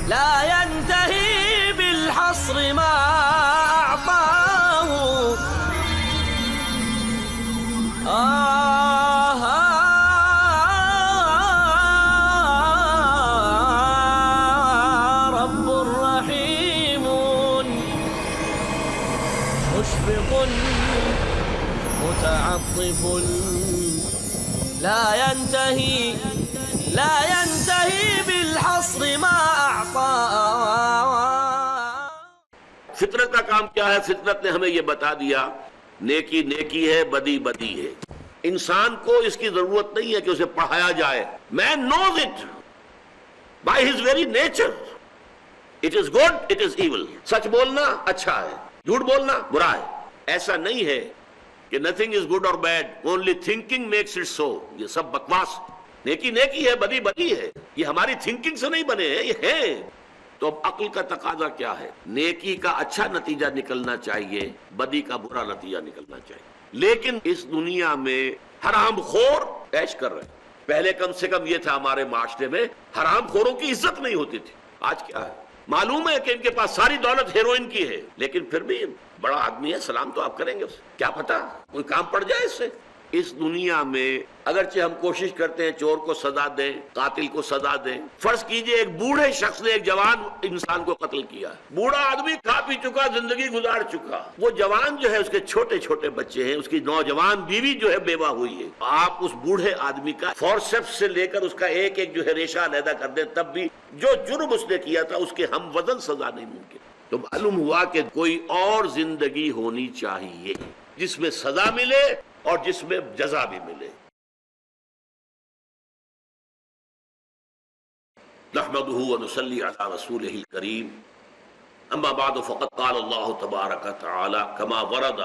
لا ينتهي بالحصر ما أعطاه. رب رحيم مشفق متعطف لا ينتهي بالحصر ما أعطى. فطرت کا کام کیا ہے؟ فطرت نے ہمیں یہ بتا دیا نیکی نیکی ہے، بدی بدی ہے. انسان کو اس کی ضرورت نہیں ہے کہ اسے پڑھایا جائے. Man knows it by his very nature. It is good, it is evil. سچ بولنا اچھا ہے، جھوٹ بولنا برا ہے. ایسا نہیں ہے کہ nothing is good or bad, only thinking makes it so. یہ سب بکواس. نیکی نیکی ہے، بدی بدی ہے. یہ ہماری تھنکنگ سے نہیں بنے ہیں، یہ ہے. تو اب عقل کا تقاضا کیا ہے؟ نیکی کا اچھا نتیجہ نکلنا چاہیے، بدی کا برا نتیجہ نکلنا چاہیے. لیکن اس دنیا میں حرام خور عیش کر رہے ہیں. پہلے کم سے کم یہ تھا ہمارے معاشرے میں حرام خوروں کی عزت نہیں ہوتی تھی. آج کیا ہے؟ معلوم ہے کہ ان کے پاس ساری دولت ہیروئن کی ہے، لیکن پھر بھی بڑا آدمی ہے، سلام تو آپ کریں گے اسے. کیا پتا کوئی کام پڑ جائے اس سے. اس دنیا میں اگرچہ ہم کوشش کرتے ہیں چور کو سزا دیں، قاتل کو سزا دیں. فرض کیجئے ایک بوڑھے شخص نے ایک جوان انسان کو قتل کیا. بوڑھا آدمی کھا پی چکا، زندگی گزار چکا. وہ جوان جو ہے اس کے چھوٹے چھوٹے بچے ہیں، اس کی نوجوان بیوی جو ہے بیوہ ہوئی ہے. آپ اس بوڑھے آدمی کا فورسیپس سے لے کر اس کا ایک ایک جو ہے ریشہ علیحدہ کر دیں، تب بھی جو جرم اس نے کیا تھا اس کے ہم وزن سزا نہیں ممکن. تو معلوم ہوا کہ کوئی اور زندگی ہونی چاہیے جس میں سزا ملے اور جس میں جزا بھی ملے. نحمده ونصلي على رسوله الكريم. اما بعد فقد قال الله تبارك وتعالى كما ورد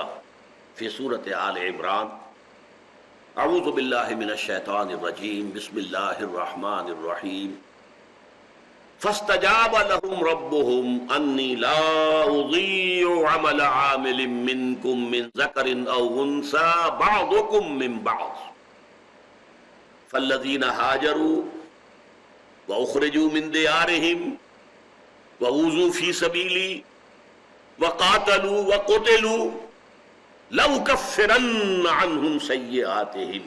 في سورة آل عمران: اعوذ بالله من الشيطان الرجيم بسم الله الرحمن الرحيم. فاستجاب لهم ربهم أني لا أضيع عمل عامل منكم من ذكر أو أنثى بعضكم من بعض فالذين هاجروا وأخرجوا من ديارهم وأوذوا في سبيلي وقاتلوا وقتلوا لأكفرن عنهم سيئاتهم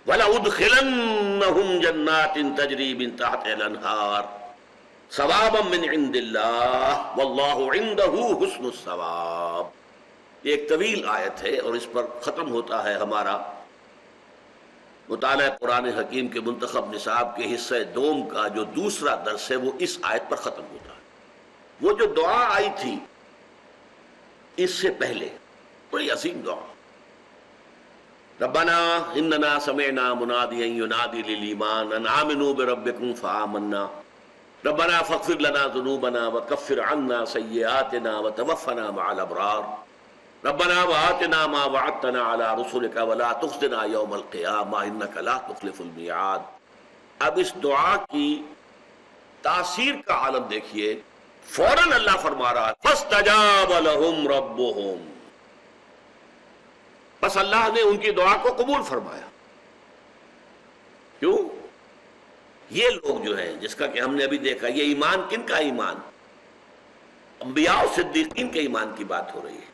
وَلَأُدْخِلَنَّهُمْ جَنَّاتٍ تَجْرِي مِنْ تَحْتِهَا الْأَنْهَارُ ثَوَابًا مِنْ عِنْدِ اللَّهِ وَاللَّهُ عِنْدَهُ حُسْنُ الثَّوَابِ. یہ ایک طویل آیت ہے اور اس پر ختم ہوتا ہے ہمارا مطالعہ قرآن حکیم کے منتخب نصاب کے حصہ دوم کا جو دوسرا درس ہے، وہ اس آیت پر ختم ہوتا ہے. وہ جو دعا آئی تھی اس سے پہلے، بڑی عظیم دعا: ربنا اننا سمعنا منادیا ینادی للایمان ان آمنوا بربکم فآمنا ربنا فاغفر لنا ذنوبنا وکفر عنا سیئاتنا وتوفنا مع الابرار ربنا وآتنا ما وعدتنا على رسلك ولا تخزنا یوم القیامہ انک لا تخلف المیعاد. اب اس دعا کی تاثیر کا عالم دیکھیے. فوراً اللہ فرما رہا ہے فاستجاب لهم ربهم. بس اللہ نے ان کی دعا کو قبول فرمایا. کیوں؟ یہ لوگ جو ہیں جس کا کہ ہم نے ابھی دیکھا، یہ ایمان کن کا ایمان؟ انبیاء و صدیقین کے ایمان کی بات ہو رہی ہے.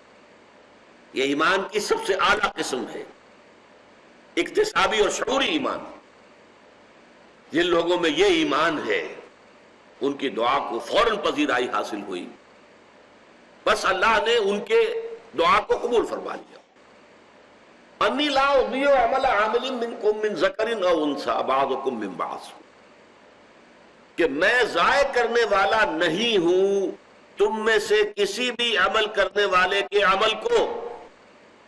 یہ ایمان کی سب سے اعلیٰ قسم ہے، اکتسابی اور شعوری ایمان. جن لوگوں میں یہ ایمان ہے ان کی دعا کو فوراً پذیرائی حاصل ہوئی. بس اللہ نے ان کے دعا کو قبول فرما لیا. انی لا اضیع عمل عامل منکم من ذکر او انثى بعضکم من بعض، کہ میں ضائع کرنے والا نہیں ہوں تم میں سے کسی بھی عمل کرنے والے کے عمل کو،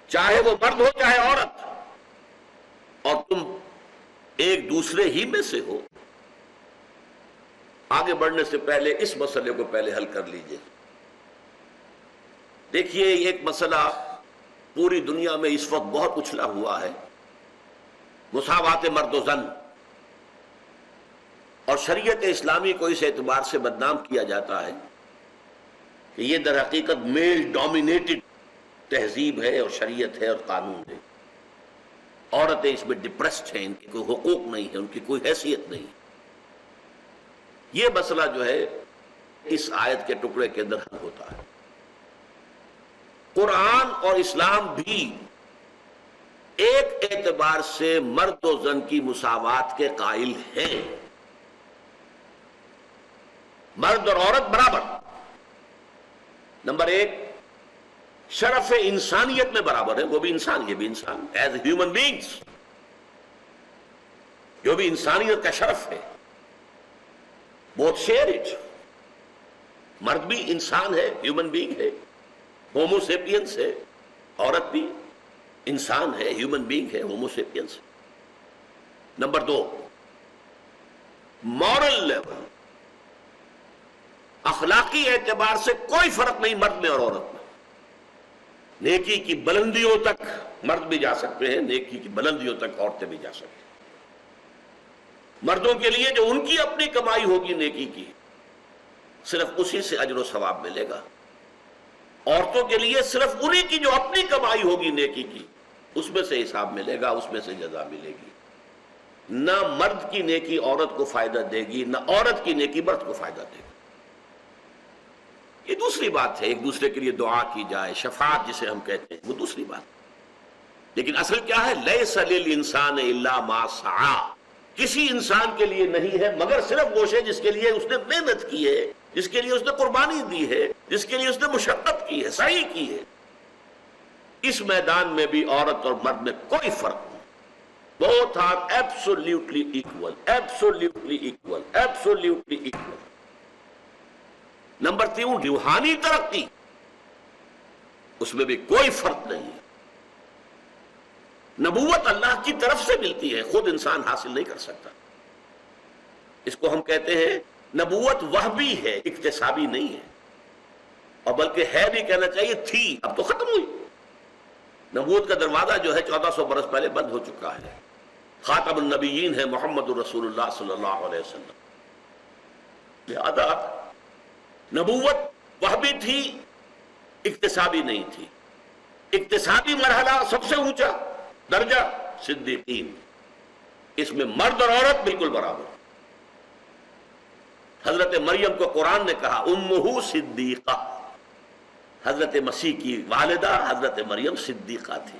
چاہے وہ مرد ہو چاہے عورت، اور تم ایک دوسرے ہی میں سے ہو. آگے بڑھنے سے پہلے اس مسئلے کو پہلے حل کر لیجئے. دیکھیے ایک مسئلہ پوری دنیا میں اس وقت بہت اچھلا ہوا ہے، مساوات مرد و زن. اور شریعت اسلامی کو اس اعتبار سے بدنام کیا جاتا ہے کہ یہ در حقیقت میل ڈومینیٹڈ تہذیب ہے اور شریعت ہے اور قانون ہے. عورتیں اس میں ڈپریسڈ ہیں، ان کے کوئی حقوق نہیں ہے، ان کی کوئی حیثیت نہیں. یہ مسئلہ جو ہے اس آیت کے ٹکڑے کے اندر حل ہوتا ہے۔ قرآن اور اسلام بھی ایک اعتبار سے مرد و زن کی مساوات کے قائل ہیں، مرد اور عورت برابر۔ نمبر ایک، شرف انسانیت میں برابر ہے، وہ بھی انسان یہ بھی انسان، ایز ہیومن بینگز جو بھی انسانیت کا شرف ہے، both share it۔ مرد بھی انسان ہے، ہیومن بینگ ہے، ہومو سیپینس ہے، عورت بھی انسان ہے، ہیومن بینگ ہے، ہومو سیپینس۔ نمبر دو، مورل لیول، اخلاقی اعتبار سے کوئی فرق نہیں مرد میں اور عورت میں۔ نیکی کی بلندیوں تک مرد بھی جا سکتے ہیں، نیکی کی بلندیوں تک عورتیں بھی جا سکتی ہیں۔ مردوں کے لیے جو ان کی اپنی کمائی ہوگی نیکی کی، صرف اسی سے اجر و ثواب ملے گا۔ عورتوں کے لیے صرف انہی کی جو اپنی کمائی ہوگی نیکی کی، اس میں سے حساب ملے گا، اس میں سے جزا ملے گی۔ نہ مرد کی نیکی عورت کو فائدہ دے گی، نہ عورت کی نیکی مرد کو فائدہ دے گی۔ یہ دوسری بات ہے، ایک دوسرے کے لیے دعا کی جائے، شفاعت جسے ہم کہتے ہیں، وہ دوسری بات۔ لیکن اصل کیا ہے؟ لیس للانسان الا ما سعی، کسی انسان کے لیے نہیں ہے مگر صرف وہ شے جس کے لیے اس نے محنت کی ہے، جس کے لیے اس نے قربانی دی ہے، جس کے لیے اس نے مشقت کی ہے، سعی کی ہے۔ اس میدان میں بھی عورت اور مرد میں کوئی فرق نہیں، both are absolutely equal, absolutely equal, absolutely equal۔ Number تین، روحانی ترقی، اس میں بھی کوئی فرق نہیں ہے۔ نبوت اللہ کی طرف سے ملتی ہے، خود انسان حاصل نہیں کر سکتا۔ اس کو ہم کہتے ہیں نبوت وہبی ہے، اکتسابی نہیں ہے، اور بلکہ ہے بھی کہنا چاہیے تھی، اب تو ختم ہوئی۔ نبوت کا دروازہ جو ہے 1400 برس پہلے بند ہو چکا ہے۔ خاتم النبیین ہے محمد الرسول اللہ صلی اللہ علیہ وسلم۔ لہذا نبوت وہبی تھی، اکتسابی نہیں تھی۔ اکتسابی مرحلہ سب سے اونچا درجہ صدیقین، اس میں مرد اور عورت بالکل برابر۔ حضرت مریم کو قرآن نے کہا امہ صدیقہ، حضرت مسیح کی والدہ حضرت مریم صدیقہ تھی۔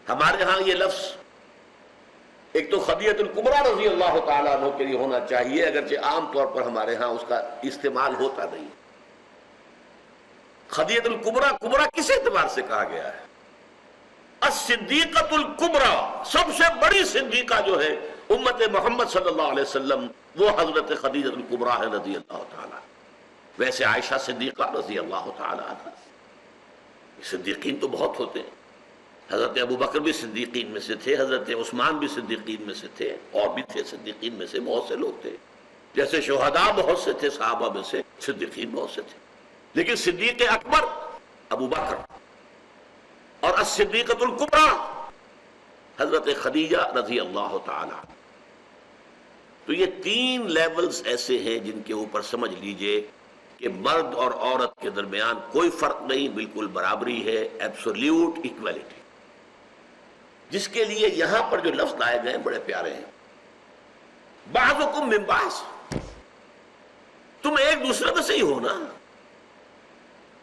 ہمارے ہاں یہ لفظ ایک تو خدیجۃ الکبریٰ رضی اللہ تعالیٰ عنہ کے لیے ہونا چاہیے، اگرچہ عام طور پر ہمارے ہاں اس کا استعمال ہوتا نہیں۔ خدیجۃ الکبریٰ، کبریٰ کس اعتبار سے کہا گیا ہے؟ الصدیقۃ الکبریٰ، سب سے بڑی صدیقہ جو ہے امت محمد صلی اللہ علیہ وسلم، وہ حضرت خدیجۃ الکبریٰ ہے رضی اللہ تعالیٰ۔ ویسے عائشہ صدیقہ رضی اللہ تعالیٰ عنہ، صدیقین تو بہت ہوتے ہیں، حضرت ابو بکر بھی صدیقین میں سے تھے، حضرت عثمان بھی صدیقین میں سے تھے، اور بھی تھے صدیقین میں سے بہت سے لوگ تھے، جیسے شہداء بہت سے تھے، صحابہ میں سے صدیقین بہت سے تھے، لیکن صدیق اکبر ابو بکر، اور الصدیقۃ الکبریٰ حضرت خدیجہ رضی اللہ تعالی۔ تو یہ تین لیولز ایسے ہیں جن کے اوپر سمجھ لیجئے کہ مرد اور عورت کے درمیان کوئی فرق نہیں، بالکل برابری ہے، ایبسولیوٹ ایکویلٹی۔ جس کے لیے یہاں پر جو لفظ لائے گئے بڑے پیارے ہیں، بعضکم من بعض، تم ایک دوسرے میں سے ہی ہو نا۔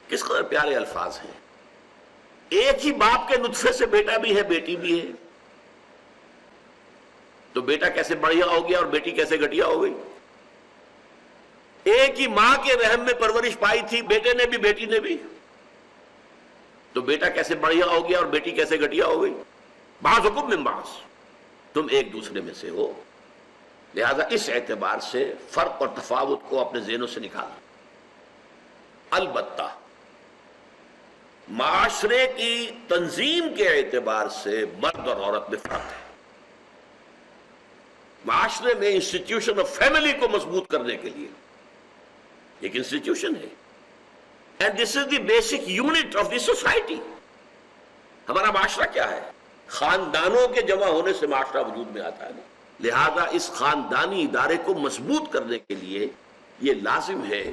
کس قدر پیارے الفاظ ہیں۔ ایک ہی باپ کے نطفے سے بیٹا بھی ہے، بیٹی بھی ہے، تو بیٹا کیسے بڑھیا ہو گیا اور بیٹی کیسے گھٹیا ہو گئی؟ ایک ہی ماں کے رحم میں پرورش پائی تھی، بیٹے نے بھی بیٹی نے بھی، تو بیٹا کیسے بڑھیا ہو گیا اور بیٹی کیسے گھٹیا ہو گئی؟ بعضکم من بعض، تم ایک دوسرے میں سے ہو۔ لہذا اس اعتبار سے فرق اور تفاوت کو اپنے ذہنوں سے نکالنا۔ البتہ معاشرے کی تنظیم کے اعتبار سے مرد اور عورت میں فرق ہے۔ معاشرے میں انسٹیٹیوشن آف فیملی کو مضبوط کرنے کے لیے ایک انسٹیٹیوشن ہے، and this is the basic unit of the society. ہمارا معاشرہ کیا ہے؟ خاندانوں کے جمع ہونے سے معاشرہ وجود میں آتا ہے۔ لہذا اس خاندانی ادارے کو مضبوط کرنے کے لیے یہ لازم ہے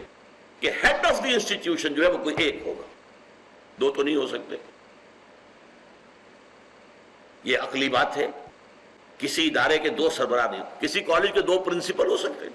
کہ ہیڈ آف دی انسٹیٹیوشن جو ہے وہ کوئی ایک ہوگا، دو تو نہیں ہو سکتے۔ یہ عقلی بات ہے، کسی ادارے کے دو سربراہ نہیں، کسی کالج کے دو پرنسپل ہو سکتے ہیں،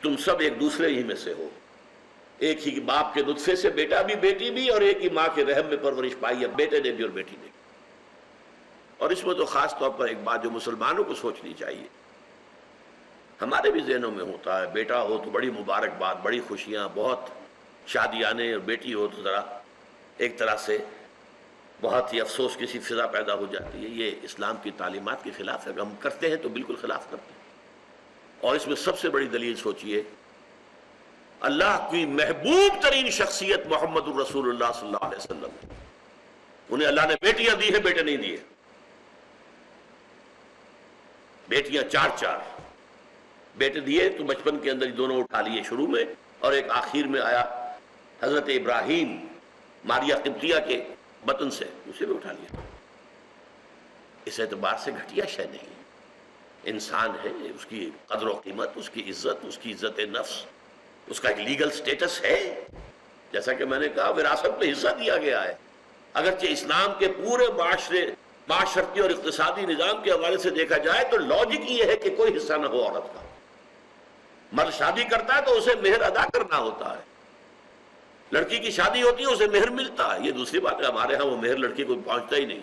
تم سب ایک دوسرے ہی میں سے ہو، ایک ہی باپ کے نطفے سے بیٹا بھی بیٹی بھی، اور ایک ہی ماں کے رحم میں پرورش پائی ہے بیٹے نے بھی اور بیٹی نے بھی۔ اور اس میں تو خاص طور پر ایک بات جو مسلمانوں کو سوچنی چاہیے، ہمارے بھی ذہنوں میں ہوتا ہے بیٹا ہو تو بڑی مبارکباد، بڑی خوشیاں، بہت شادیانے، اور بیٹی ہو تو ذرا ایک طرح سے بہت ہی افسوس کی سی فضا پیدا ہو جاتی ہے۔ یہ اسلام کی تعلیمات کے خلاف ہے، ہم کرتے ہیں تو بالکل خلاف کرتے ہیں۔ اور اس میں سب سے بڑی دلیل سوچئے، اللہ کی محبوب ترین شخصیت محمد الرسول اللہ صلی اللہ علیہ وسلم، انہیں اللہ نے بیٹیاں دی ہیں، بیٹے نہیں دیے۔ بیٹیاں چار بیٹے دیے تو بچپن کے اندر دونوں اٹھا لیے شروع میں، اور ایک آخر میں آیا حضرت ابراہیم ماریہ قبطیہ کے بطن سے، اسے بھی اٹھا لیا۔ اس اعتبار سے گھٹیا شے نہیں، انسان ہے، اس کی قدر و قیمت، اس کی عزت نفس، اس کا ایک لیگل سٹیٹس ہے۔ جیسا کہ میں نے کہا وراثت میں حصہ دیا گیا ہے، اگرچہ اسلام کے پورے معاشرتی اور اقتصادی نظام کے حوالے سے دیکھا جائے تو لاجک یہ ہے کہ کوئی حصہ نہ ہو عورت کا۔ مرد شادی کرتا ہے تو اسے مہر ادا کرنا ہوتا ہے، لڑکی کی شادی ہوتی ہے اسے مہر ملتا ہے۔ یہ دوسری بات ہے، ہمارے ہاں وہ مہر لڑکی کو پہنچتا ہی نہیں،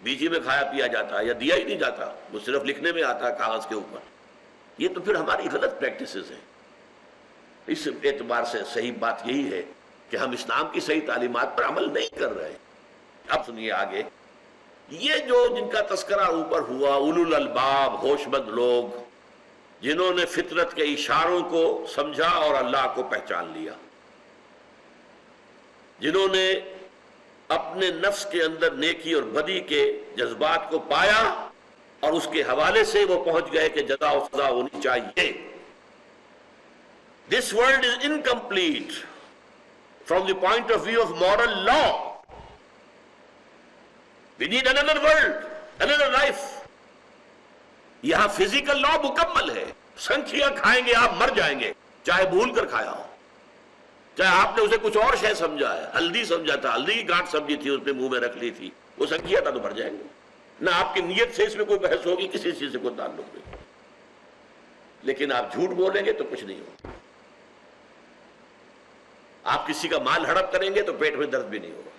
بیچی میں کھایا پیا جاتا ہے یا دیا ہی نہیں جاتا، وہ صرف لکھنے میں آتا ہے کاغذ کے اوپر۔ یہ تو پھر ہماری غلط پریکٹسز ہیں۔ اس اعتبار سے صحیح بات یہی ہے کہ ہم اسلام کی صحیح تعلیمات پر عمل نہیں کر رہے۔ اب سنیے آگے، یہ جو جن کا تذکرہ اوپر ہوا، اولو الالباب، ہوش مند لوگ جنہوں نے فطرت کے اشاروں کو سمجھا اور اللہ کو پہچان لیا، جنہوں نے اپنے نفس کے اندر نیکی اور بدی کے جذبات کو پایا اور اس کے حوالے سے وہ پہنچ گئے کہ جزا و سزا ہونی چاہیے۔ This world is incomplete from the point of view of moral law. We need another world, another life. یہاں فزیکل لا مکمل ہے، سنکھیاں کھائیں گے آپ مر جائیں گے، چاہے بھول کر کھایا ہو، چاہے آپ نے اسے کچھ اور شے سمجھا ہے، ہلدی سمجھا تھا، ہلدی کی گانٹھ سمجھی تھی، اس نے منہ میں رکھ لی تھی، وہ سنکھیا تھا تو مر جائیں گے۔ نہ آپ کی نیت سے اس میں کوئی بحث ہوگی، کسی چیز سے کوئی تعلق نہیں، لیکن آپ جھوٹ بولیں گے تو کچھ نہیں ہوگا، آپ کسی کا مال ہڑپ کریں گے تو پیٹ میں درد بھی نہیں ہوگا۔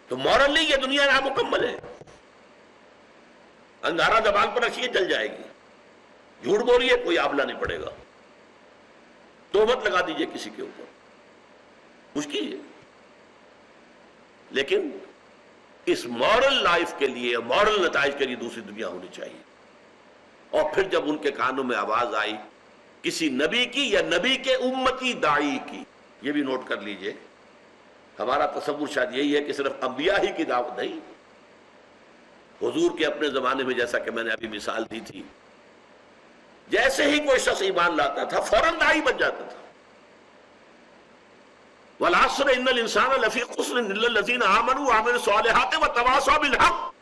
تو مورلی یہ دنیا نامکمل ہے، انگارہ زبان پر رکھیے چل جائے گی، جھوٹ بولیے کوئی آبلہ نہیں پڑے گا، تہمت لگا دیجئے کسی کے اوپر، مشکل ہے۔ لیکن اس مورل لائف کے لیے، مورل نتائج کے لیے دوسری دنیا ہونی چاہیے۔ اور پھر جب ان کے کانوں میں آواز آئی کسی نبی کی یا نبی کے امتی داعی کی، یہ بھی نوٹ کر لیجئے، ہمارا تصور شاید یہی ہے کہ صرف انبیاء ہی کی دعوت نہیں، حضور کے اپنے زمانے میں جیسا کہ میں نے ابھی مثال دی تھی، جیسے ہی کوئی شخص ایمان لاتا تھا فوراً داعی بن جاتا تھا۔ والعصر ان الانسان لفی خسر الا الذین آمنوا وعملوا الصالحات وتواصوا بالحق،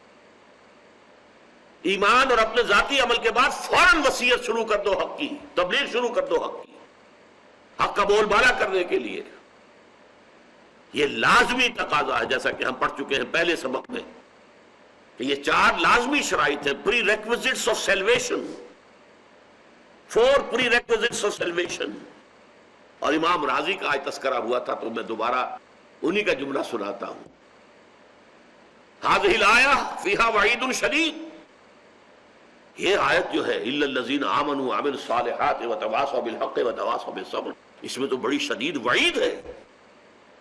ایمان اور اپنے ذاتی عمل کے بعد فوراً وصیت شروع کر دو حق کی، تبلیغ شروع کر دو حق کی، حق کا بول بالا کرنے کے لیے۔ یہ لازمی تقاضا ہے، جیسا کہ ہم پڑھ چکے ہیں پہلے سبق میں کہ یہ 4 لازمی شرائط ہیں، prerequisites of salvation, 4 prerequisites of salvation. اور امام راضی کا آج تذکرہ ہوا تھا تو میں دوبارہ انہی کا جملہ سناتا ہوں۔ هذه الآیہ فیہا وعید شدید، یہ آیت جو ہے الا الذین آمنوا وعملوا الصالحات وتواصوا بالحق وتواصوا بالصبر، اس میں تو بڑی شدید وعید ہے،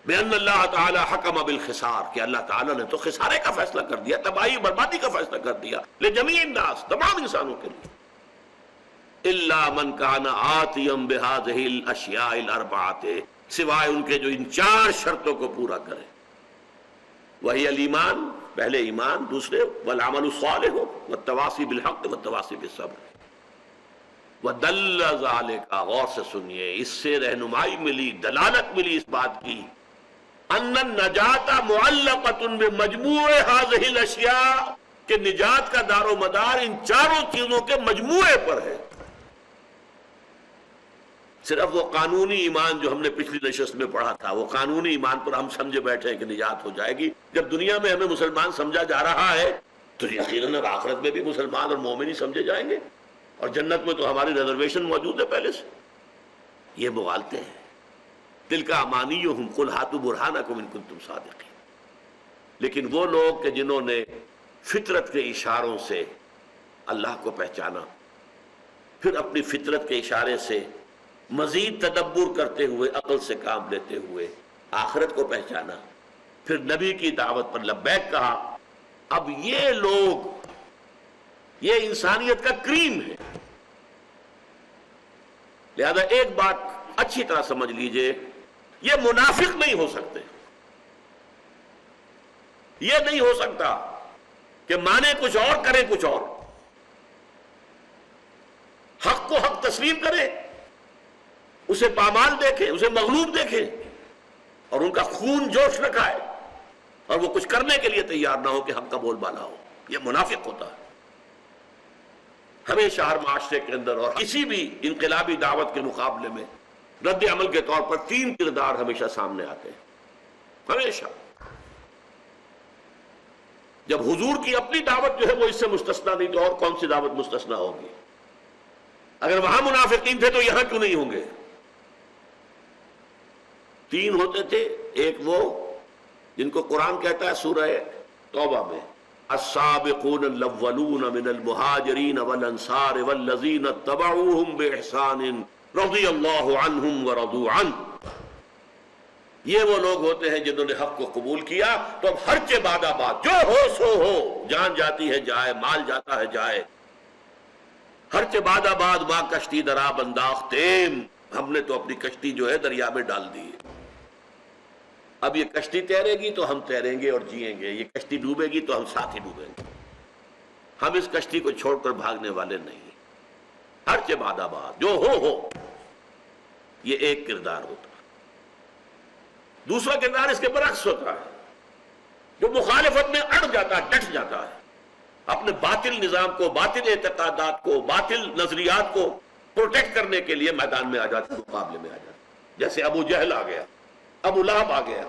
بأن اللہ تعالی حکم بالخسار، کہ اللہ تعالی نے تو خسارے کا فیصلہ کر دیا، تباہی بربادی کا فیصلہ کر دیا، لجمیع الناس، تمام انسانوں کے لیے، الا من کان آتیا بہذہ الاشیاء الاربعۃ، سوائے ان کے جو ان 4 شرطوں کو پورا کرے، وہی الایمان، پہلے ایمان، دوسرے والعمل الصالح والتواصی بالحق والتواصی بالصبر، ودل ذالک، غور سے سنیے، اس سے رہنمائی ملی، دلالت ملی اس بات کی، ان النجات معلقۃ بمجموع هذه الاشیاء، کہ نجات کا دار و مدار ان 4 چیزوں کے مجموعے پر ہے۔ صرف وہ قانونی ایمان جو ہم نے پچھلی نشست میں پڑھا تھا، وہ قانونی ایمان پر ہم سمجھے بیٹھے ہیں کہ نجات ہو جائے گی، جب دنیا میں ہمیں مسلمان سمجھا جا رہا ہے تو یقیناً آخرت میں بھی مسلمان اور مومن ہی سمجھے جائیں گے، اور جنت میں تو ہماری ریزرویشن موجود ہے پہلے سے. یہ مغالطے ہیں. تلک امانیہم قل ہاتوا برہانکم ان کنتم صادقین. لیکن وہ لوگ کہ جنہوں نے فطرت کے اشاروں سے اللہ کو پہچانا، پھر اپنی فطرت کے اشارے سے مزید تدبر کرتے ہوئے، عقل سے کام لیتے ہوئے آخرت کو پہچانا، پھر نبی کی دعوت پر لبیک کہا، اب یہ لوگ، یہ انسانیت کا کریم ہے. لہذا ایک بات اچھی طرح سمجھ لیجئے، یہ منافق نہیں ہو سکتے. یہ نہیں ہو سکتا کہ مانے کچھ اور کریں کچھ اور. حق کو حق تسلیم کریں، اسے پامال دیکھیں، اسے مغلوب دیکھیں، اور ان کا خون جوش نہ کھائے، اور وہ کچھ کرنے کے لیے تیار نہ ہو کہ حق کا بول بالا ہو. یہ منافق ہوتا ہے. ہمیشہ ہر معاشرے کے اندر اور کسی بھی انقلابی دعوت کے مقابلے میں رد عمل کے طور پر 3 کردار ہمیشہ سامنے آتے ہیں. ہمیشہ. جب حضور کی اپنی دعوت جو ہے وہ اس سے مستثنا نہیں، تو اور کون سی دعوت مستثنا ہوگی؟ اگر وہاں منافقین تھے تو یہاں کیوں نہیں ہوں گے؟ 3 ہوتے تھے. ایک وہ جن کو قرآن کہتا ہے سورہ توبہ میں، السابقون الاولون من المہاجرین والانصار والذین اتبعوہم بإحسان رضی اللہ عنہم ورضوا عنہ. یہ وہ لوگ ہوتے ہیں جنہوں نے حق کو قبول کیا تو اب ہر چہ بعد آباد، جو ہو سو ہو، جان جاتی ہے جائے، مال جاتا ہے جائے، ہر چہ بعد آباد ماں کشتی درآب انداختیم. ہم نے تو اپنی کشتی جو ہے دریا میں ڈال دی ہے. اب یہ کشتی تیرے گی تو ہم تیریں گے اور جئیں گے، یہ کشتی ڈوبے گی تو ہم ساتھ ہی ڈوبیں گے. ہم اس کشتی کو چھوڑ کر بھاگنے والے نہیں. ہر چہ بعد آباد، جو ہو. یہ ایک کردار ہوتا ہے. دوسرا کردار اس کے برعکس ہوتا ہے، جو مخالفت میں اڑ جاتا ہے، ڈٹ جاتا ہے، اپنے باطل نظام کو، باطل اعتقادات کو، باطل نظریات کو پروٹیکٹ کرنے کے لیے میدان میں آ جاتا ہے، مقابلے میں آ جاتا ہے. جیسے ابو جہل آ گیا، ابو لہب آ گیا،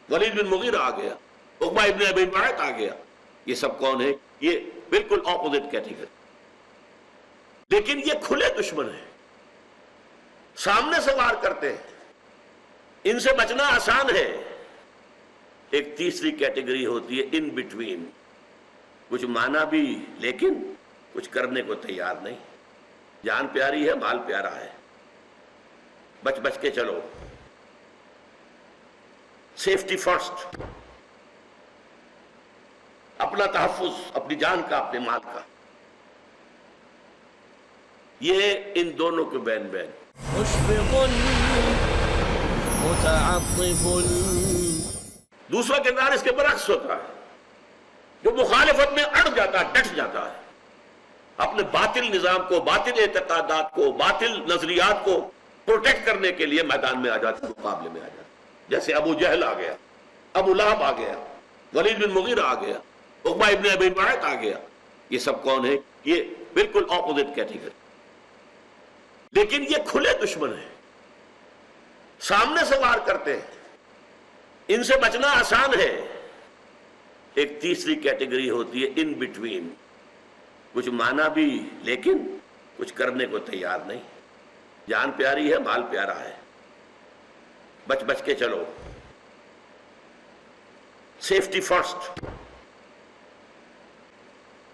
ولید بن مغیرہ آ گیا، عقبہ ابن ابی معیط آ گیا. یہ سب کون ہے؟ یہ بالکل اپوزٹ کیٹیگری. لیکن یہ کھلے دشمن ہیں، سامنے سے وار کرتے ہیں، ان سے بچنا آسان ہے. ایک تیسری کیٹیگری ہوتی ہے ان بٹوین، کچھ مانا بھی لیکن کچھ کرنے کو تیار نہیں. جان پیاری ہے، مال پیارا ہے، بچ بچ کے چلو، سیفٹی فرسٹ، اپنا تحفظ، اپنی جان کا، اپنے مال کا. یہ ان دونوں کے بین بین. مشفق متعطف. دوسرا کردار اس کے برعکس ہوتا ہے، جو مخالفت میں اڑ جاتا ہے، ڈٹ جاتا ہے، اپنے باطل نظام کو، باطل اعتقادات کو، باطل نظریات کو پروٹیکٹ کرنے کے لیے میدان میں آ جاتا ہے، مقابلے میں آ جاتا ہے. جیسے ابو جہل آ گیا، ابو لہب آ گیا، ولید بن مغیرہ آ گیا، عقبہ ابن ابی معیط آ گیا. یہ سب کون ہے؟ یہ بالکل اپوزٹ کیٹیگری. لیکن یہ کھلے دشمن ہیں، سامنے سے وار کرتے ہیں، ان سے بچنا آسان ہے. ایک تیسری کیٹیگری ہوتی ہے ان بٹوین، کچھ مانا بھی لیکن کچھ کرنے کو تیار نہیں. جان پیاری ہے، مال پیارا ہے، بچ بچ کے چلو، سیفٹی فرسٹ،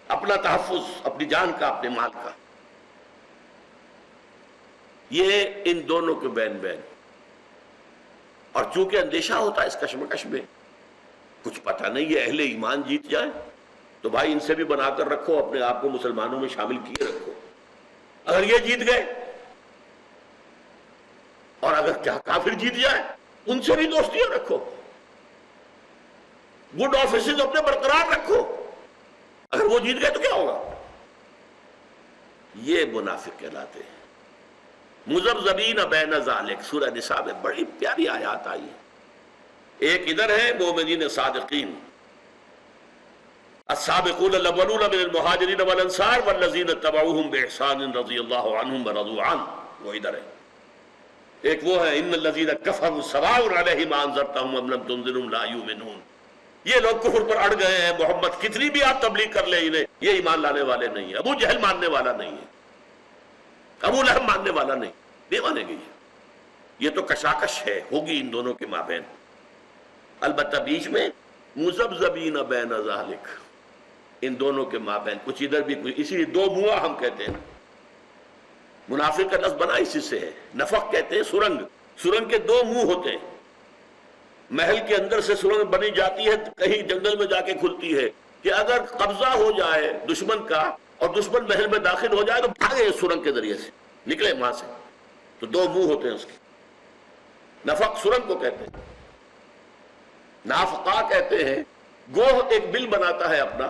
اپنا تحفظ، اپنی جان کا، اپنے مال کا. یہ ان دونوں کے بین بین. اور چونکہ اندیشہ ہوتا ہے اس کشمکش میں، کچھ پتہ نہیں یہ اہل ایمان جیت جائیں تو بھائی ان سے بھی بنا کر رکھو، اپنے آپ کو مسلمانوں میں شامل کیے رکھو. اگر یہ جیت گئے، اور اگر کیا کافر جیت جائے، ان سے بھی دوستیاں رکھو، گڈ آفیسز اپنے برقرار رکھو. اگر وہ جیت گئے تو کیا ہوگا؟ یہ منافق کہلاتے ہیں. مذبذبین بین ذالک، سورہ نساء میں بڑی پیاری آیات آئی ہے. ایک ادھر ہے مومنین صادقین، السابقون الاولون من المہاجرین والانصار والذین اتبعوہم بإحسان رضی اللہ عنہم ورضوا عنہ، وہ ادھر ہے. ایک وہ ہے ان الذین کفروا سواء علیہم انذرتہم ام لم تنذرہم لا یؤمنون. یہ لوگ کفر پر اڑ گئے ہیں، محمد کتنی بھی آپ تبلیغ کر لیں انہیں، یہ ایمان لانے والے نہیں ہیں. ابو جہل ماننے والا نہیں ہے. ابو لہب ماننے والا نہیں، نہیں مانے گی. یہ تو کشاکش ہے، ہوگی ان دونوں کے مابین. البتہ بیچ میں مذبذبین بین ذالک، ان دونوں کے مابین کچھ ادھر بھی کچھ، اسی لیے دو منہ ہم کہتے ہیں. منافق کا لفظ بنا اسی سے ہے. نفق کہتے ہیں سرنگ، سرنگ کے دو منہ ہوتے ہیں. محل کے اندر سے سرنگ بنی جاتی ہے، کہیں جنگل میں جا کے کھلتی ہے کہ اگر قبضہ ہو جائے دشمن کا اور دشمن محل میں داخل ہو جائے تو بھاگے اس سرنگ کے ذریعے سے، نکلے وہاں سے. تو دو منہ ہوتے ہیں اس کے. نفق سرنگ کو کہتے ہیں. نافقہ کہتے ہیں گوہ ایک بل بناتا ہے اپنا،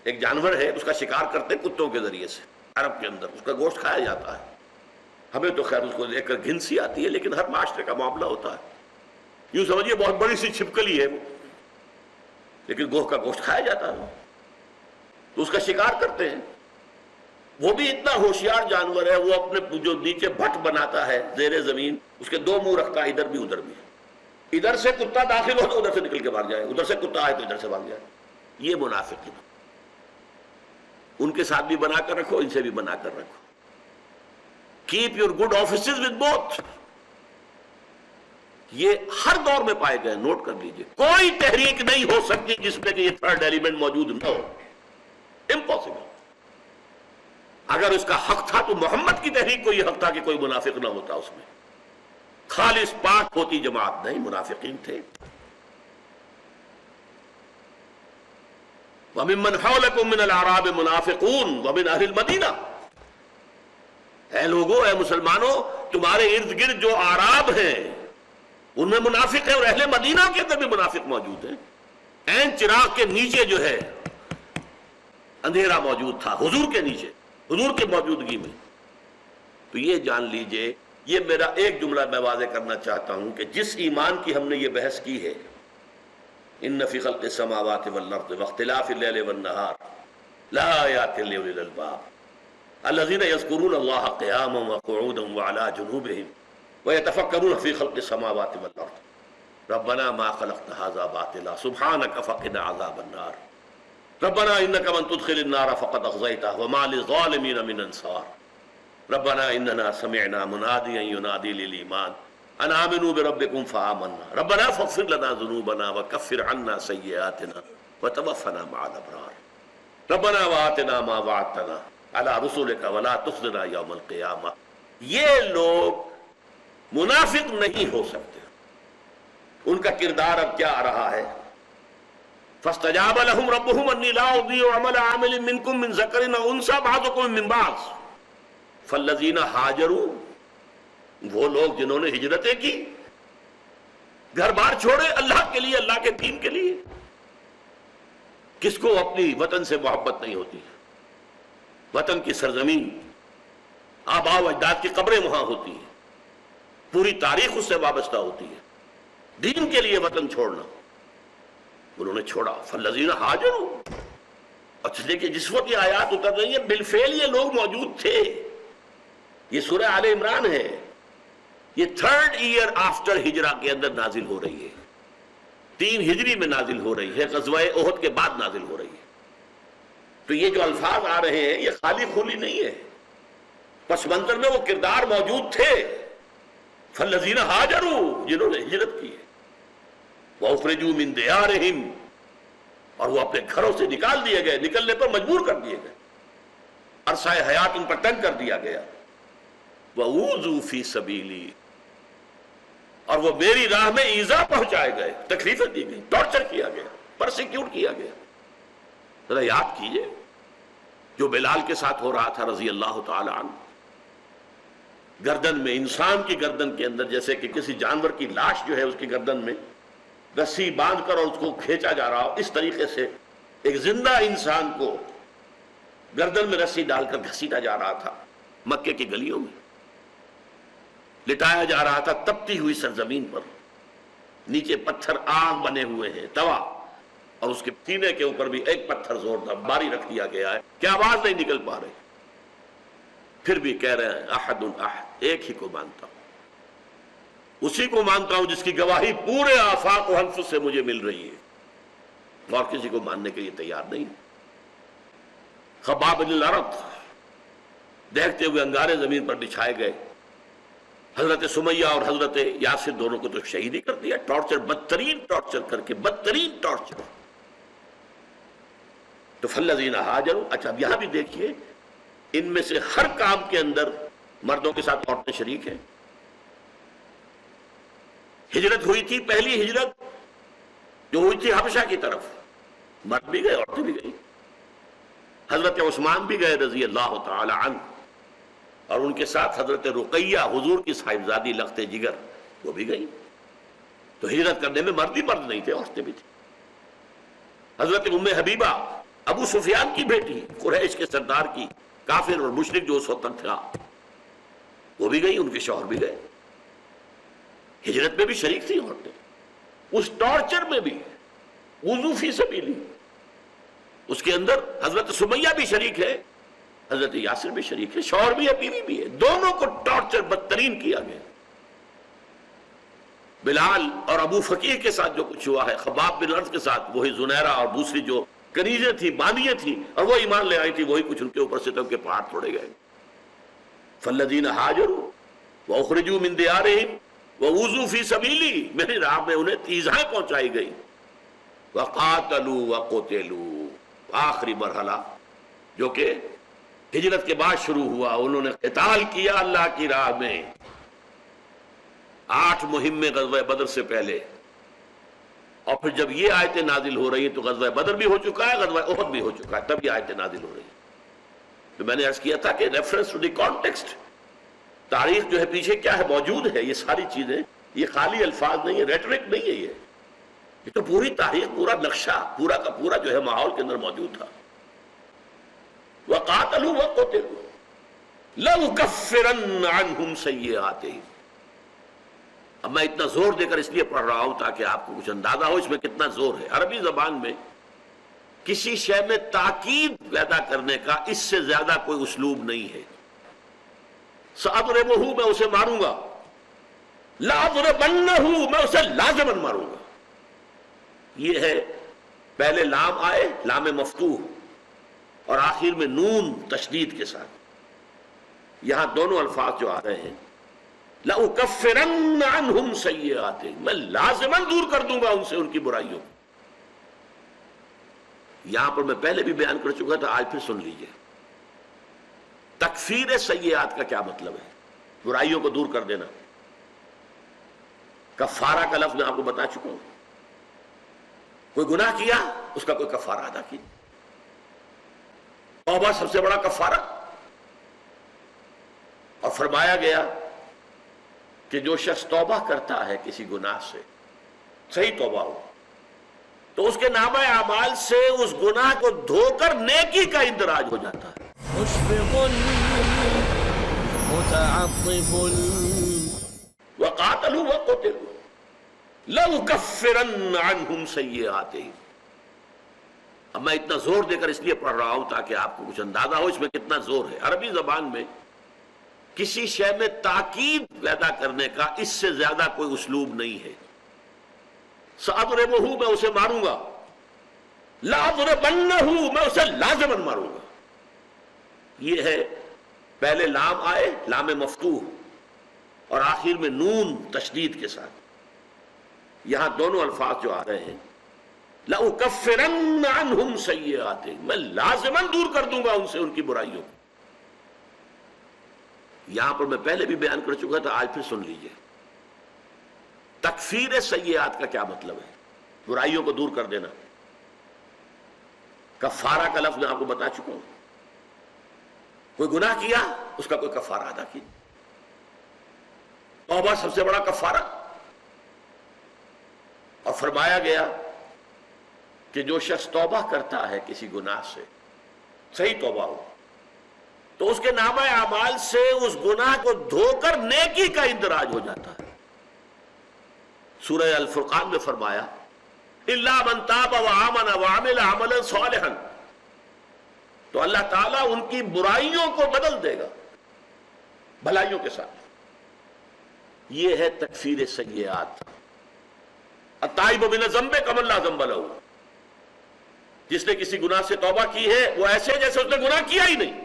ایک جانور ہے، اس کا شکار کرتے ہیں کتوں کے ذریعے سے. عرب کے اندر اس کا گوشت کھایا جاتا ہے. ہمیں تو خیر اس کو دیکھ کر گھن سی آتی ہے، لیکن ہر معاشرے کا معاملہ ہوتا ہے. یوں سمجھیے بہت بڑی سی چھپکلی ہے وہ، لیکن گوہ کا گوشت کھایا جاتا ہے. تو اس کا شکار کرتے ہیں. وہ بھی اتنا ہوشیار جانور ہے، وہ اپنے جو نیچے بھٹ بناتا ہے زیر زمین، اس کے دو منہ رکھتا ہے، ادھر بھی ادھر بھی. ادھر سے کتا داخل ہو تو ادھر سے نکل کے بھاگ جائے، ادھر سے کتا آئے تو ادھر سے بھاگ جائے. یہ منافق ہے. ان کے ساتھ بھی بنا کر رکھو، ان سے بھی بنا کر رکھو. Keep your good offices with both. یہ ہر دور میں پائے گئے، نوٹ کر لیجئے. کوئی تحریک نہیں ہو سکتی جس میں کہ یہ تھرڈ ایلیمنٹ موجود نہ ہو. امپاسبل. اگر اس کا حق تھا تو محمد کی تحریک کو یہ حق تھا کہ کوئی منافق نہ ہوتا اس میں. خالص پاک ہوتی جماعت نہیں، منافقین تھے. وَمِمَّنْ حَوْلَكُم مِّنَ الْأَعْرَابِ مُنَافِقُونَ وَمِنْ أَهْلِ الْمَدِينَةِ. اے لوگوں، اے مسلمانوں، تمہارے ارد گرد جو اعراب ہیں ان میں منافق ہیں، اور اہل مدینہ کے اندر بھی منافق موجود ہیں. عین چراغ کے نیچے جو ہے اندھیرا موجود تھا، حضور کے نیچے، حضور کی موجودگی میں. تو یہ جان لیجئے، یہ میرا ایک جملہ میں واضح کرنا چاہتا ہوں کہ جس ایمان کی ہم نے یہ بحث کی ہے، ان فی خلق السماوات والارض واختلاف اللیل والنہار لآیات لأولی الالباب الذین یذکرون اللہ قیاما وقعودا وعلی جنوبہم ویتفکرون فی خلق السماوات والارض ربنا ما خلقت ھذا باطلا سبحانک فقنا عذاب النار ربنا انک من تدخل النار فقد اخزیتہ وما للظالمین من انصار ربنا اننا سمعنا منادیا ینادی للایمان ان آمنوا بربکم فآمنا ربنا فاغفر لنا ذنوبنا وکفر عنا سیئاتنا وتوفنا مع الابرار ربنا وآتنا ما وعدتنا علی رسلک ولا تخزنا یوم القیامہ. یہ لوگ منافق نہیں ہو سکتے. ان کا کردار اب کیا آ رہا ہے؟ فاستجاب لهم ربهم انی لا اضیع عمل عامل منکم من ذکر او انثی بعضکم من بعض فالذین ہاجروا، وہ لوگ جنہوں نے ہجرتیں کی، گھر بار چھوڑے اللہ کے لیے، اللہ کے دین کے لیے. کس کو اپنی وطن سے محبت نہیں ہوتی؟ وطن کی سرزمین، آباء و اجداد کی قبریں وہاں ہوتی ہیں، پوری تاریخ اس سے وابستہ ہوتی ہے. دین کے لیے وطن چھوڑنا انہوں نے چھوڑا. فالذین ہاجروا. اچھا دیکھیے، جس وقت یہ آیات اتر رہی ہیں بالفعل یہ لوگ موجود تھے. یہ سورہ آل عمران ہے، یہ 3rd ایئر آفٹر ہجرہ کے اندر نازل ہو رہی ہے. 3 ہجری میں نازل ہو رہی ہے، غزوہ احد کے بعد نازل ہو رہی ہے. تو یہ جو الفاظ آ رہے ہیں یہ خالی خولی نہیں ہے، پس منظر میں وہ کردار موجود تھے. فالذین ہاجروا، جنہوں نے ہجرت کی ہے. وَأُخْرِجُوا مِن دِيَارِهِمْ، اور وہ اپنے گھروں سے نکال دیے گئے، نکلنے پر مجبور کر دیے گئے، عرصہ حیات ان پر تنگ کر دیا گیا. وَأُوذُوا فِي سَبِيلِي، اور وہ میری راہ میں ایذا پہنچائے گئے، تکلیفیں دی گئی، ٹارچر کیا گیا، پرسیکیوٹ کیا گیا. ذرا یاد کیجئے جو بلال کے ساتھ ہو رہا تھا رضی اللہ تعالی عنہ. گردن میں، انسان کی گردن کے اندر جیسے کہ کسی جانور کی لاش جو ہے اس کی گردن میں رسی باندھ کر اور اس کو کھینچا جا رہا ہو، اس طریقے سے ایک زندہ انسان کو گردن میں رسی ڈال کر گھسیٹا جا رہا تھا. مکے کی گلیوں میں لٹایا جا رہا تھا، تپتی ہوئی سرزمین پر. نیچے پتھر آگ بنے ہوئے ہیں، توا، اور اس کے سینے کے اوپر بھی ایک پتھر زوردار باری رکھ دیا گیا ہے کہ آواز نہیں نکل پا رہی. پھر بھی کہہ رہے ہیں احد احد، ایک ہی کو مانتا ہوں، اسی کو مانتا ہوں جس کی گواہی پورے آفاق و انفس سے مجھے مل رہی ہے، اور کسی کو ماننے کے لیے تیار نہیں. خباب بن الارت دیکھتے ہوئے انگارے زمین پر بچھائے گئے. حضرت سمیہ اور حضرت یاسر دونوں کو تو شہید ہی کر دیا. ٹارچر، بدترین ٹارچر کر کے، بدترین ٹارچر. تو فالذین ہاجروا. اچھا اب یہاں بھی دیکھیے، ان میں سے ہر کام کے اندر مردوں کے ساتھ عورتیں شریک ہیں. ہجرت ہوئی تھی، پہلی ہجرت جو ہوئی تھی حبشہ کی طرف، مرد بھی گئے، عورتیں بھی گئی. حضرت عثمان بھی گئے رضی اللہ تعالی عنہ، اور ان کے ساتھ حضرت رقیہ حضور کی صاحبزادی لخت جگر، وہ بھی گئی. تو ہجرت کرنے میں مرد ہی مرد نہیں تھے، عورتیں بھی تھیں. حضرت ام حبیبہ ابو سفیان کی بیٹی، قریش کے سردار کی، کافر اور مشرک جو اس وقت تھا، وہ بھی گئی، ان کے شوہر بھی گئے. ہجرت میں بھی شریک تھی عورتیں، اس ٹارچر میں بھی. وضو فی سبیلی، اس کے اندر حضرت سمیہ بھی شریک ہے، حضرت یاسر بھی شریک ہے، شوہر بھی ہے، بیوی بھی ہے. دونوں کو ٹارچر بدترین کیا گیا. بلال اور ابو فقیہ کے ساتھ جو کچھ ہوا ہے، خباب بن عرض کے ساتھ، وہی زنیرہ اور دوسری جو کنیزیں تھی، باندیاں تھی، اور وہ ایمان لے آئی تھی، وہی کچھ ان کے اوپر سے تو کے پہاڑ توڑے گئے. فالذین ہاجروا واخرجوا من دیارہم ووذوا فی سبیلی، میری راہ میں انہیں ایذائیں پہنچائی گئی. وقاتلوا وقتلوا، آخری مرحلہ جو کہ ہجرت کے بعد شروع ہوا، انہوں نے قتال کیا اللہ کی راہ میں. 8 مہم میں غزوہ بدر سے پہلے، اور پھر جب یہ آیتیں نازل ہو رہی ہیں تو غزوہ بدر بھی ہو چکا ہے، غزوہ احد بھی ہو چکا ہے، تب یہ آیتیں نازل ہو رہی ہیں. تو میں نے عرض کیا تھا کہ ریفرنس ٹو دی کانٹیکسٹ، تاریخ جو ہے پیچھے کیا ہے موجود ہے. یہ ساری چیزیں، یہ خالی الفاظ نہیں ہے، ریٹرک نہیں ہے، یہ تو پوری تاریخ، پورا نقشہ، پورا کا پورا جو ہے ماحول کے اندر موجود تھا. وَقَاتَلُوا وَقُتِلُوا لَأُكَفِّرَنَّ عَنْهُمْ سَيِّئَاتِهِمْ. اب میں اتنا زور دے کر اس لیے پڑھ رہا ہوں تاکہ آپ کو کچھ اندازہ ہو اس میں کتنا زور ہے. عربی زبان میں کسی شے میں تاکید پیدا کرنے کا اس سے زیادہ کوئی اسلوب نہیں ہے. سَأَضْرِبُهُ، میں اسے ماروں گا. لَأَضْرِبَنَّهُ، میں اسے لازماً ماروں گا. یہ ہے پہلے لام آئے، لام مفتوح، اور آخر میں نون تشدید کے ساتھ. یہاں دونوں الفاظ جو آ رہے ہیں، لَأُكَفِّرَنَّ عَنْهُمْ سَيِّئَاتِهِمْ، میں لازماً دور کر دوں گا ان سے ان کی برائیوں. یہاں پر میں پہلے بھی بیان کر چکا تھا، آج پھر سن لیجئے. تکفیر سیئات کا کیا مطلب ہے؟ برائیوں کو دور کر دینا. کفارہ کا لفظ میں آپ کو بتا چکا ہوں. کوئی گناہ کیا، اس کا کوئی کفارہ ادا کیا. توبہ سب سے بڑا کفارہ. اور فرمایا گیا کہ جو شخص توبہ کرتا ہے کسی گناہ سے، صحیح توبہ ہو، تو اس کے نامہ اعمال سے اس گناہ کو دھو کر نیکی کا اندراج ہو جاتا ہے. مشفق متعطف وقاتلوا وقتلوا لَأُكَفِّرَنَّ عَنْهُمْ سَيِّئَاتِهِمْ. اب میں اتنا زور دے کر اس لیے پڑھ رہا ہوں تاکہ آپ کو کچھ اندازہ ہو اس میں کتنا زور ہے. عربی زبان میں کسی شے میں تاکید پیدا کرنے کا اس سے زیادہ کوئی اسلوب نہیں ہے. سَأَضْرِبُهُ، میں اسے ماروں گا. لَأَضْرِبَنَّهُ، میں اسے لازماً ماروں گا. یہ ہے پہلے لام آئے، لام مفتوح، اور آخر میں نون تشدید کے ساتھ. یہاں دونوں الفاظ جو آ رہے ہیں، لَأُكَفِّرَنَّ عَنْهُمْ سَيِّئَاتِهِمْ، میں لازماً دور کر دوں گا ان سے ان کی برائیوں. یہاں پر میں پہلے بھی بیان کر چکا تھا، آج پھر سن لیجئے. تکفیر سیئات کا کیا مطلب ہے؟ برائیوں کو دور کر دینا. کفارہ کا لفظ میں آپ کو بتا چکا ہوں. کوئی گناہ کیا، اس کا کوئی کفارہ ادا کیا. توبہ سب سے بڑا کفارہ. اور فرمایا گیا کہ جو شخص توبہ کرتا ہے کسی گناہ سے، صحیح توبہ ہو، تو اس کے نامہ اعمال سے اس گناہ کو دھو کر نیکی کا اندراج ہو جاتا ہے. سورہ الفرقان میں فرمایا إِلَّا مَن تَابَ وَآمَنَ وَعَمِلَ عَمَلًا صَالِحًا، تو اللہ تعالیٰ ان کی برائیوں کو بدل دے گا بھلائیوں کے ساتھ. یہ ہے تکفیر سیئات. التائب من الذنب کمن لا ذنب لہ، جس نے کسی گناہ سے توبہ کی ہے وہ ایسے جیسے اس نے گناہ کیا ہی نہیں.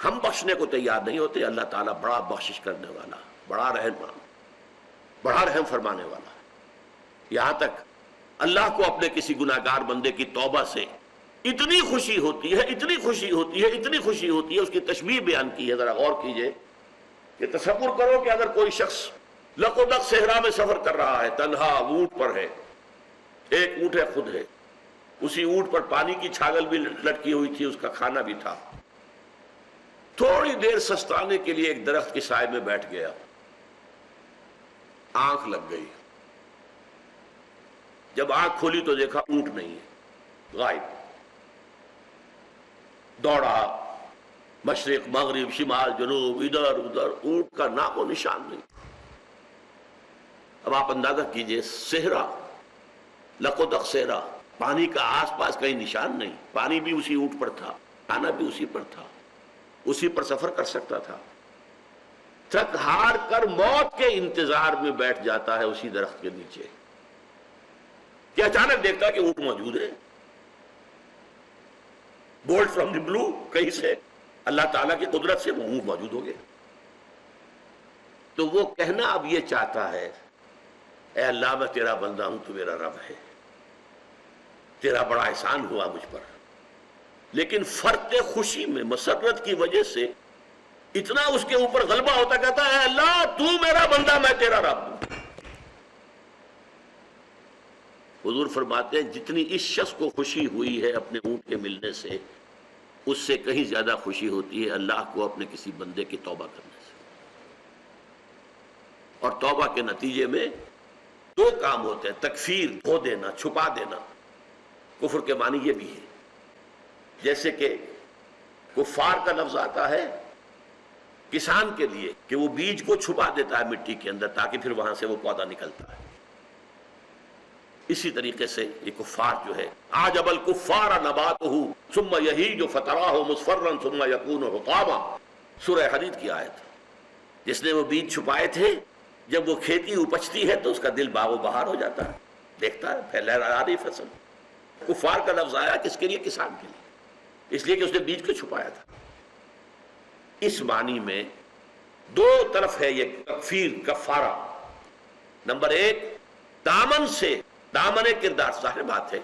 ہم بخشنے کو تیار نہیں ہوتے. اللہ تعالیٰ بڑا بخشش کرنے والا، بڑا رحم فرمانے والا. یہاں تک اللہ کو اپنے کسی گناہگار بندے کی توبہ سے اتنی خوشی ہوتی ہے، اتنی خوشی ہوتی ہے، اتنی خوشی ہوتی ہے. اس کی تشبیہ بیان کی ہے، ذرا غور کیجئے کہ تصور کرو کہ اگر کوئی شخص لقودق صحرا میں سفر کر رہا ہے، تنہا اونٹ پر ہے، ایک اونٹ ہے خود ہے، اسی اونٹ پر پانی کی چھاگل بھی لٹکی ہوئی تھی، اس کا کھانا بھی تھا. تھوڑی دیر سستانے کے لیے ایک درخت کی سائے میں بیٹھ گیا، آنکھ لگ گئی. جب آنکھ کھولی تو دیکھا اونٹ نہیں ہے، غائب. دوڑا مشرق مغرب شمال جنوب ادھر ادھر، اونٹ کا نام و نشان نہیں. اب آپ اندازہ کیجئے، صحرا، لقودق صحرا، پانی کا آس پاس کہیں نشان نہیں. پانی بھی اسی اونٹ پر تھا، کھانا بھی اسی پر تھا، اسی پر سفر کر سکتا تھا. تھک ہار کر موت کے انتظار میں بیٹھ جاتا ہے اسی درخت کے نیچے کہ اچانک دیکھتا ہے کہ اونٹ موجود ہے. بولٹ فرام دی بلو، کہیں سے اللہ تعالیٰ کی قدرت سے وہ اونٹ موجود ہو گیا. تو وہ کہنا اب یہ چاہتا ہے، اے اللہ میں تیرا بندہ ہوں، تو میرا رب ہے، تیرا بڑا احسان ہوا مجھ پر. لیکن فرط خوشی میں مسرت کی وجہ سے اتنا اس کے اوپر غلبہ ہوتا، کہتا ہے اے اللہ تو میرا بندہ، میں تیرا رب ہوں. حضور فرماتے ہیں جتنی اس شخص کو خوشی ہوئی ہے اپنے اونٹ کے ملنے سے، اس سے کہیں زیادہ خوشی ہوتی ہے اللہ کو اپنے کسی بندے کی توبہ کرنے سے. اور توبہ کے نتیجے میں دو کام ہوتے ہیں، تکفیر، دھو دینا، چھپا دینا. کفر کے معنی یہ بھی ہے، جیسے کہ کفار کا لفظ آتا ہے کسان کے لیے کہ وہ بیج کو چھپا دیتا ہے مٹی کے اندر تاکہ پھر وہاں سے وہ پودا نکلتا ہے. اسی طریقے سے یہ کفار جو ہے، عجب الکفار نباتہ ثم یہیج فتراہ مصفرا ثم یکون حطاما، سورہ حدید کی آیت. جس نے وہ بیج چھپائے تھے، جب وہ کھیتی اپجتی ہے تو اس کا دل باغ و بہار ہو جاتا ہے، دیکھتا ہے لہرا رہی فصل. کفار کا لفظ آیا کس کے لیے؟ کسان کے لیے، اس لیے کہ اس نے بیج کو چھپایا تھا. اس معنی میں دو طرف ہے یہ تکفیر، کفارہ. نمبر ایک، دامن سے، دامن کردار، ظاہر بات ہے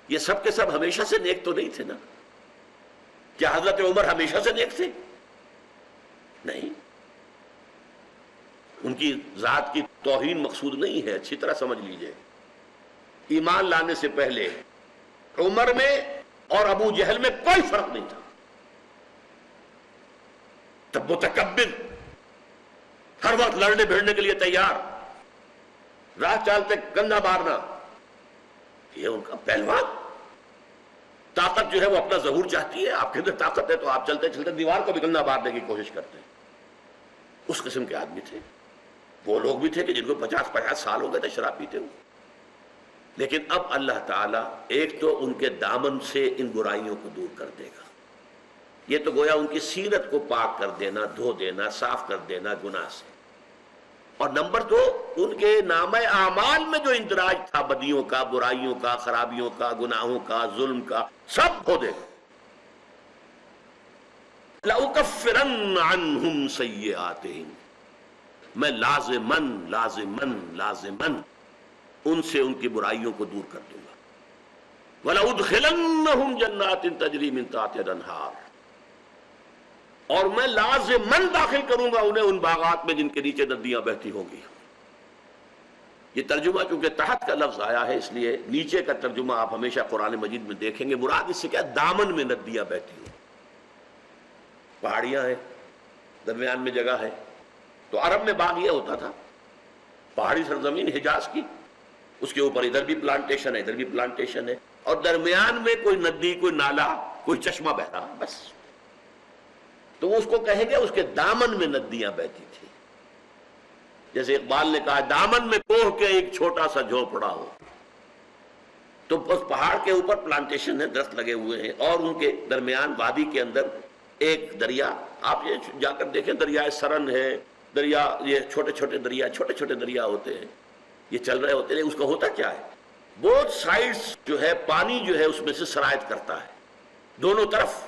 یہ سب کے سب ہمیشہ سے نیک تو نہیں تھے نا. کیا حضرت عمر ہمیشہ سے نیک تھے؟ نہیں. ان کی ذات کی توہین مقصود نہیں ہے، اچھی طرح سمجھ لیجئے. ایمان لانے سے پہلے عمر میں اور ابو جہل میں کوئی فرق نہیں تھا. تب متکبر، ہر وقت لڑنے بھیڑنے کے لیے تیار، راہ چالتے کندھا مارنا، یہ ان کا پہلوان. طاقت جو ہے وہ اپنا ظہور چاہتی ہے. آپ کے اندر طاقت ہے تو آپ چلتے چلتے دیوار کو بھی کندھا مارنے کی کوشش کرتے ہیں. اس قسم کے آدمی تھے. وہ لوگ بھی تھے کہ جن کو 50 سال ہو گئے تھے شراب پیتے ہوئے. لیکن اب اللہ تعالیٰ ایک تو ان کے دامن سے ان برائیوں کو دور کر دے گا. یہ تو گویا ان کی سیرت کو پاک کر دینا، دھو دینا، صاف کر دینا گناہ سے. اور نمبر دو، ان کے نامہ اعمال میں جو اندراج تھا بدیوں کا، برائیوں کا، خرابیوں کا، گناہوں کا، ظلم کا، سب دھو دے گا. لَأُكَفِّرَنَّ عَنْهُمْ سَيِّئَاتِهِمْ، میں لازماً ان سے ان کی برائیوں کو دور کر دوں گا. وَلَأُدْخِلَنَّهُمْ جَنَّاتٍ تَجْرِي مِن تَحْتِهَا الْأَنْهَارُ، اور میں لازماً داخل کروں گا انہیں ان باغات میں جن کے نیچے ندیاں بہتی ہوں گی. یہ ترجمہ چونکہ تحت کا لفظ آیا ہے اس لیے نیچے کا ترجمہ آپ ہمیشہ قرآن مجید میں دیکھیں گے، مراد اس سے کیا؟ دامن میں ندیاں بہتی ہوں. پہاڑیاں ہیں، درمیان میں جگہ ہے. تو عرب میں باغ یہ ہوتا تھا، پہاڑی سرزمین حجاز کی، اس کے اوپر ادھر بھی پلانٹیشن ہے، ادھر بھی پلانٹیشن ہے، اور درمیان میں کوئی ندی، کوئی نالا، کوئی چشمہ بہ رہا، بس. تو وہ اس کو کہیں گے اس کے دامن میں ندیاں بہتی تھی. جیسے اقبال نے کہا دامن میں کوہ کے ایک چھوٹا سا جھونپڑا ہو. تو اس پہاڑ کے اوپر پلانٹیشن ہے، درخت لگے ہوئے ہیں، اور ان کے درمیان وادی کے اندر ایک دریا. آپ یہ جا کر دیکھیں، دریائے سرن ہے، دریا، یہ چھوٹے چھوٹے دریا ہوتے ہیں، یہ چل رہے ہوتے ہیں. اس کا ہوتا کیا ہے؟ بوتھ سائڈز جو ہے پانی جو ہے اس میں سے سرایت کرتا ہے دونوں طرف.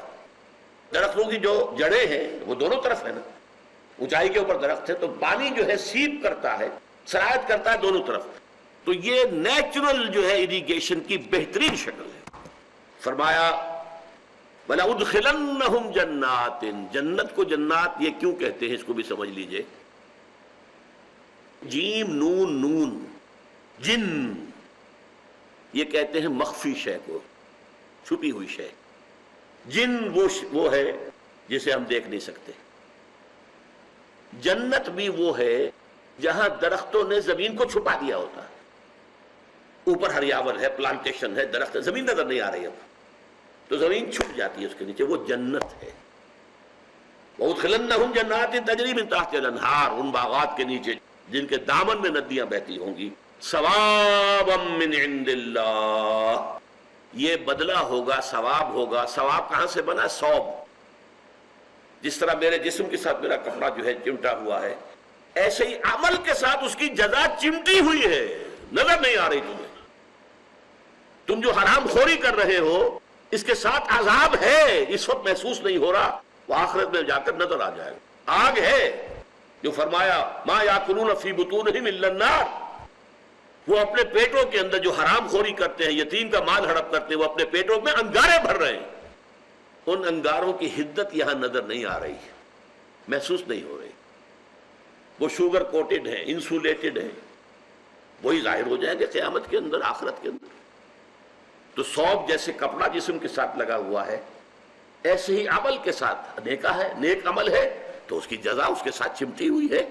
درختوں کی جو جڑیں ہیں وہ دونوں طرف ہے نا، اونچائی کے اوپر درخت ہے تو پانی جو ہے سیپ کرتا ہے، سرایت کرتا ہے دونوں طرف. تو یہ نیچرل جو ہے اریگیشن کی بہترین شکل ہے. فرمایا وَلَأُدْخِلَنَّهُمْ جَنَّاتٍ، جنت کو جنات یہ کیوں کہتے ہیں اس کو بھی سمجھ لیجئے. جیم نون نون، جن، یہ کہتے ہیں مخفی شے کو، چھپی ہوئی شے. جن وہ ہے جسے ہم دیکھ نہیں سکتے. جنت بھی وہ ہے جہاں درختوں نے زمین کو چھپا دیا ہوتا ہے. اوپر ہریاور ہے، پلانٹیشن ہے، درخت ہے، زمین نظر نہیں آ رہی اب تو زمین چھپ جاتی ہے اس کے نیچے، وہ جنت ہے. وَأُدْخِلَنَّهُمْ جَنَّاتٍ تَجْرِي مِن تَحْتِهَا الْأَنْهَارُ، ان باغات کے نیچے جن کے دامن میں ندیاں بہتی ہوں گی. ثوابا من عند اللہ، یہ بدلہ ہوگا، ثواب ہوگا. ثواب کہاں سے بنا؟ ثوب. جس طرح میرے جسم کے ساتھ میرا کپڑا جو ہے چمٹا ہوا ہے، ایسے ہی عمل کے ساتھ اس کی جزا چمٹی ہوئی ہے، نظر نہیں آ رہی تمہیں. تم جو حرام خوری کر رہے ہو اس کے ساتھ عذاب ہے، اس وقت محسوس نہیں ہو رہا، وہ آخرت میں جا کر نظر آ جائے گا. آگ ہے جو فرمایا ما یاکلون فی بطونہم الا النار، وہ اپنے پیٹوں کے اندر جو حرام خوری کرتے ہیں، یتیم کا مال ہڑپ کرتے ہیں، وہ اپنے پیٹوں میں انگارے بھر رہے ہیں. ان انگاروں کی حدت یہاں نظر نہیں آ رہی ہے، محسوس نہیں ہو رہی. وہ شوگر کوٹڈ ہیں، انسولیٹڈ ہیں، وہی ظاہر ہو جائیں گے قیامت کے اندر، آخرت کے اندر. تو ثوب جیسے کپڑا جسم کے ساتھ لگا ہوا ہے، ایسے ہی عمل کے ساتھ نیکا ہے، نیک عمل ہے تو اس کی جزا اس کے ساتھ چمٹی ہوئی ہے.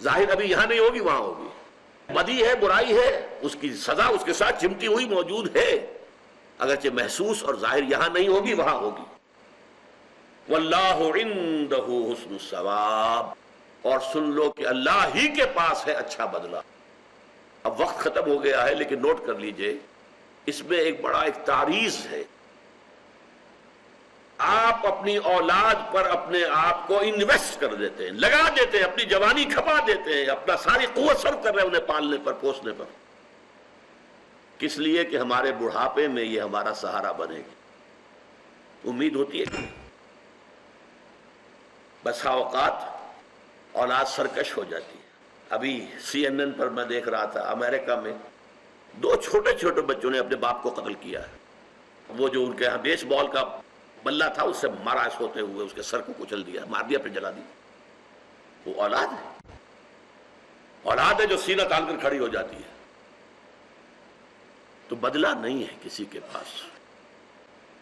ظاہر ابھی یہاں نہیں ہوگی، وہاں ہوگی. بدی ہے، برائی ہے، اس کی سزا اس کے ساتھ چمٹی ہوئی موجود ہے، اگرچہ محسوس اور ظاہر یہاں نہیں ہوگی، وہاں ہوگی. واللہ عندہ حسن الثواب، اور سن لو کہ اللہ ہی کے پاس ہے اچھا بدلہ. اب وقت ختم ہو گیا ہے لیکن نوٹ کر لیجئے، اس میں ایک بڑا تعریض ہے. آپ اپنی اولاد پر اپنے آپ کو انویسٹ کر دیتے ہیں، لگا دیتے ہیں، اپنی جوانی کھپا دیتے ہیں، اپنا ساری قوت صرف کر رہے ہیں انہیں پالنے پر، پوسنے پر. کس لیے؟ کہ ہمارے بڑھاپے میں یہ ہمارا سہارا بنے گی. امید ہوتی ہے کہ بسا اوقات اولاد سرکش ہو جاتی ہے. ابھی CNN پر میں دیکھ رہا تھا، امریکہ میں 2 چھوٹے چھوٹے بچوں نے اپنے باپ کو قتل کیا ہے. وہ جو ان کے یہاں بیس بال کا بلہ تھا اس سے مارا سوتے ہوئے، اس کے سر کو کچل دیا، مار دیا، پھر جلا دیا. وہ اولاد ہے، اولاد ہے جو سینہ تان کر کھڑی ہو جاتی ہے. تو بدلہ نہیں ہے کسی کے پاس،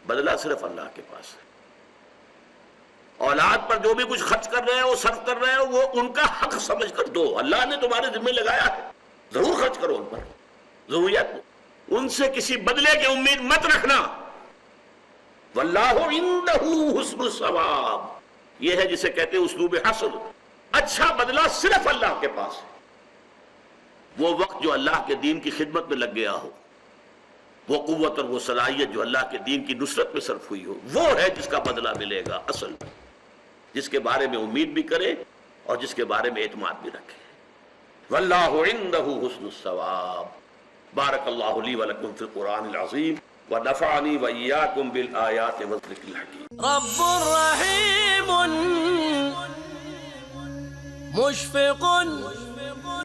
بدلہ صرف اللہ کے پاس ہے. اولاد پر جو بھی کچھ خرچ کر رہے ہیں، وہ صرف کر رہے ہیں، وہ ان کا حق سمجھ کر دو. اللہ نے تمہارے ذمہ لگایا ہے، ضرور خرچ کرو ان پر، ضروریات. ان سے کسی بدلے کی امید مت رکھنا. واللہ عندہ حسن الثواب، یہ ہے جسے کہتے ہیں اسلوب حصر. اچھا بدلہ صرف اللہ کے پاس ہے. وہ وقت جو اللہ کے دین کی خدمت میں لگ گیا ہو، وہ قوت اور وہ صلاحیت جو اللہ کے دین کی نصرت میں صرف ہوئی ہو، وہ ہے جس کا بدلہ ملے گا اصل، جس کے بارے میں امید بھی کرے اور جس کے بارے میں اعتماد بھی رکھے. واللہ عندہ حسن الثواب. بارک اللہ لی ولکم فی القرآن العظیم ونفعنی وإیاکم بالآیات والذکر الحکیم. رب رحیم مشفق